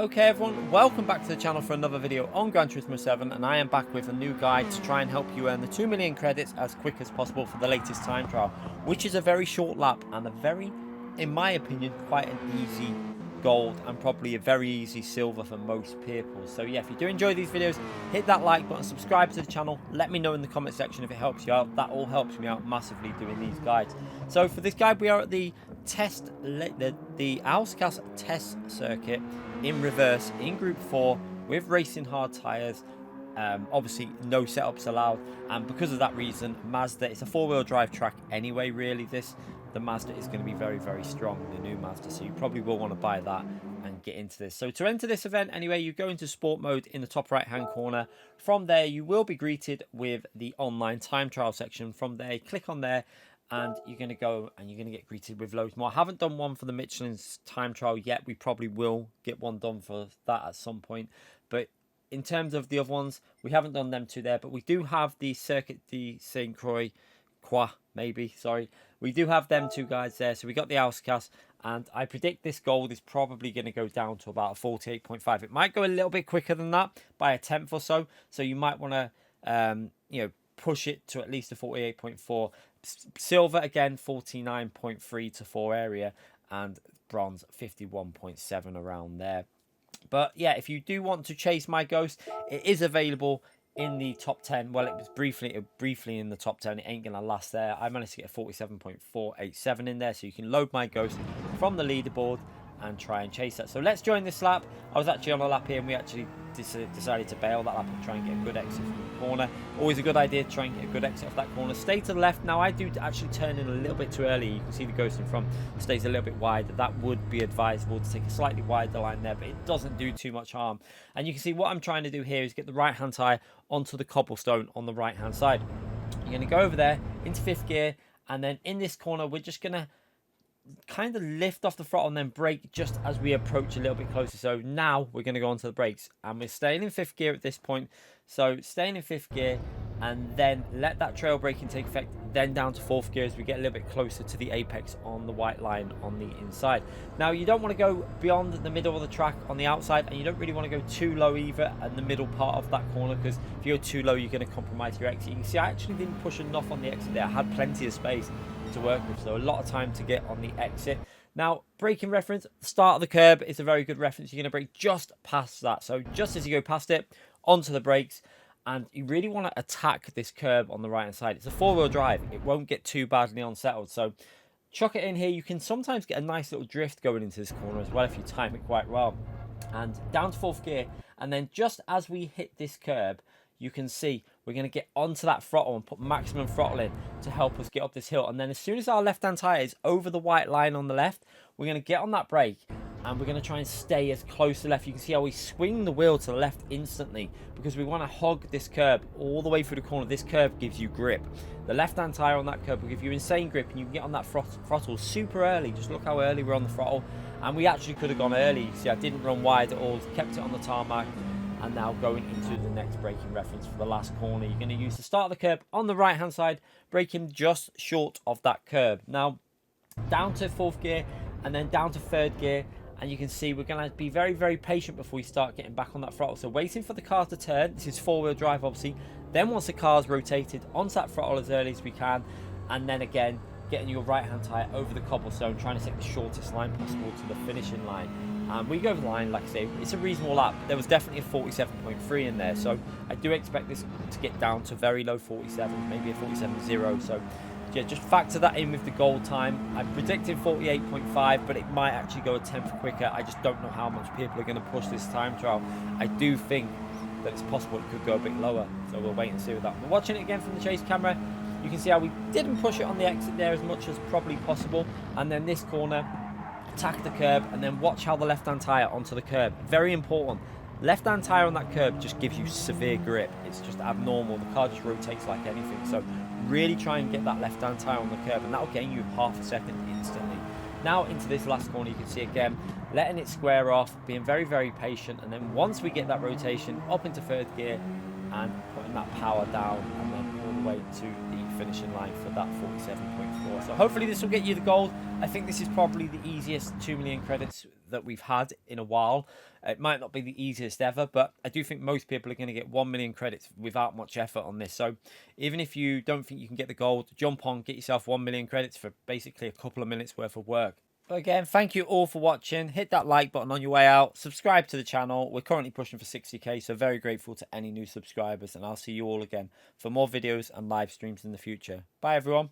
Okay everyone, welcome back to the channel for another video on Gran Turismo 7, and I am back with a new guide to try and help you earn the 2 million credits as quick as possible for the latest time trial, which is a very short lap and a very, in my opinion, quite an easy gold and probably a very easy silver for most people. So yeah, if you do enjoy these videos, hit that like button, subscribe to the channel, let me know in the comment section if it helps you out. That all helps me out massively doing these guides. So for this guide, we are at the Auscast test circuit in reverse in group 4 with racing hard tires. Obviously no setups allowed, and because of that reason, Mazda, it's a 4-wheel drive track anyway. Really, the Mazda is going to be very, very strong, the new Mazda, so you probably will want to buy that and get into this. So to enter this event anyway, you go into sport mode in the top right hand corner. From there you will be greeted with the online time trial section. From there, click on there and you're going to go and you're going to get greeted with loads more. I haven't done one for the Michelin's time trial yet. We probably will get one done for that at some point, but in terms of the other ones, we haven't done them two there. But we do have the Circuit de Saint Croix, we do have them two guys there. So we got the Auscast, and I predict this gold is probably going to go down to about a 48.5. It might go a little bit quicker than that by a tenth or so, so you might want to push it to at least a 48.4. Silver again 49.3 to 4 area, and bronze 51.7 around there. But yeah, if you do want to chase my ghost, it is available in the top 10. Well, it was briefly in the top 10. It ain't gonna last there. I managed to get 47.487 in there, so you can load my ghost from the leaderboard and try and chase that. So let's join this lap. I was actually on a lap here, and we actually decided to bail that lap and try and get a good exit from the corner. Always a good idea to try and get a good exit off that corner. Stay to the left. Now I do actually turn in a little bit too early. You can see the ghost in front stays a little bit wide. That would be advisable to take a slightly wider line there, but it doesn't do too much harm. And you can see what I'm trying to do here is get the right hand tire onto the cobblestone on the right hand side. You're going to go over there into 5th gear, and then in this corner we're just going to kind of lift off the throttle and then brake just as we approach a little bit closer. So now we're going to go onto the brakes, and we're staying in 5th gear at this point. So staying in 5th gear, and then let that trail braking take effect, then down to 4th gear as we get a little bit closer to the apex on the white line on the inside. Now you don't want to go beyond the middle of the track on the outside, and you don't really want to go too low either in the middle part of that corner, because if you go too low you're going to compromise your exit. You can see I actually didn't push enough on the exit there. I had plenty of space to work with, so a lot of time to get on the exit. Now, braking reference, start of the curb is a very good reference. You're going to brake just past that, so just as you go past it, onto the brakes, and you really want to attack this curb on the right hand side. It's a 4-wheel drive, it won't get too badly unsettled, so chuck it in here. You can sometimes get a nice little drift going into this corner as well if you time it quite well. And down to 4th gear, and then just as we hit this curb, you can see we're going to get onto that throttle and put maximum throttle in to help us get up this hill. And then as soon as our left hand tire is over the white line on the left, we're going to get on that brake, and we're going to try and stay as close to the left. You can see how we swing the wheel to the left instantly, because we want to hog this curb all the way through the corner. This curb gives you grip. The left hand tire on that curb will give you insane grip, and you can get on that throttle super early. Just look how early we're on the throttle, and we actually could have gone early. You see, I didn't run wide at all, kept it on the tarmac. And now going into the next braking reference for the last corner, you're going to use the start of the curb on the right hand side, braking just short of that curb. Now down to 4th gear, and then down to 3rd gear, and you can see we're going to be very, very patient before we start getting back on that throttle. So waiting for the car to turn. This is 4-wheel drive obviously. Then once the car's rotated, onto that throttle as early as we can, and then again getting your right hand tire over the cobblestone, trying to take the shortest line possible to the finishing line. We go over the line, like I say, it's a reasonable lap. There was definitely a 47.3 in there, so I do expect this to get down to very low 47, maybe a 47.0. So yeah, just factor that in with the gold time. I predicted 48.5, but it might actually go a tenth quicker. I just don't know how much people are going to push this time trial. I do think that it's possible it could go a bit lower, so we'll wait and see with that. We're watching it again from the chase camera. You can see how we didn't push it on the exit there as much as probably possible, and then this corner, attack the curb, and then watch how the left hand tire onto the curb. Very important. Left hand tire on that curb just gives you severe grip. It's just abnormal. The car just rotates like anything. So really try and get that left hand tire on the curb, and that'll gain you half a second instantly. Now into this last corner, you can see again, letting it square off, being very, very patient, and then once we get that rotation up into 3rd gear and putting that power down, and then all the way to the finishing line for that 47.4. So hopefully this will get you the gold. I think this is probably the easiest 2 million credits that we've had in a while. It might not be the easiest ever, but I do think most people are going to get 1 million credits without much effort on this. So even if you don't think you can get the gold, jump on, get yourself 1 million credits for basically a couple of minutes worth of work. But again, thank you all for watching. Hit that like button on your way out. Subscribe to the channel. We're currently pushing for 60k, so very grateful to any new subscribers. And I'll see you all again for more videos and live streams in the future. Bye, everyone.